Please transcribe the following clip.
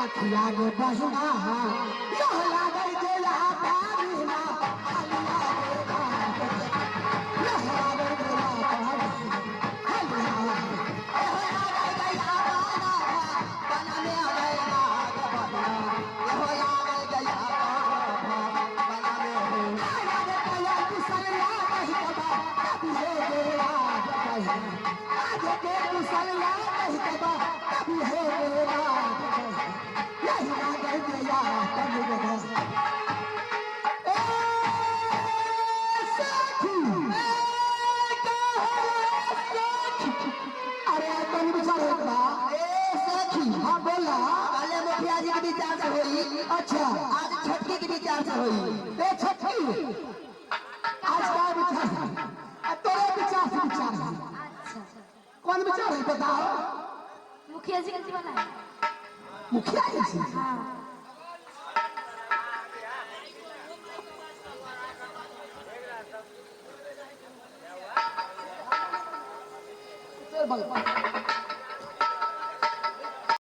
अखिया गे बहिना यह लागे गेला पारीना हलिया गे यह लागे गेला पारीना हलिया यह लागे गेला पाना बना में आवेला बना यह लागे गेला बना में लागे कया कुसलिया कहि कबा कभी हो गेला कहि आगे के कुसलिया कहि कबा कभी हो गेला अच्छा आज छटकी के विचार से हुई छटकी आज का विचार तेरे विचार से विचार है कौन विचार है बताओ मुखिया जी का जीवन है मुखिया जी हाँ चल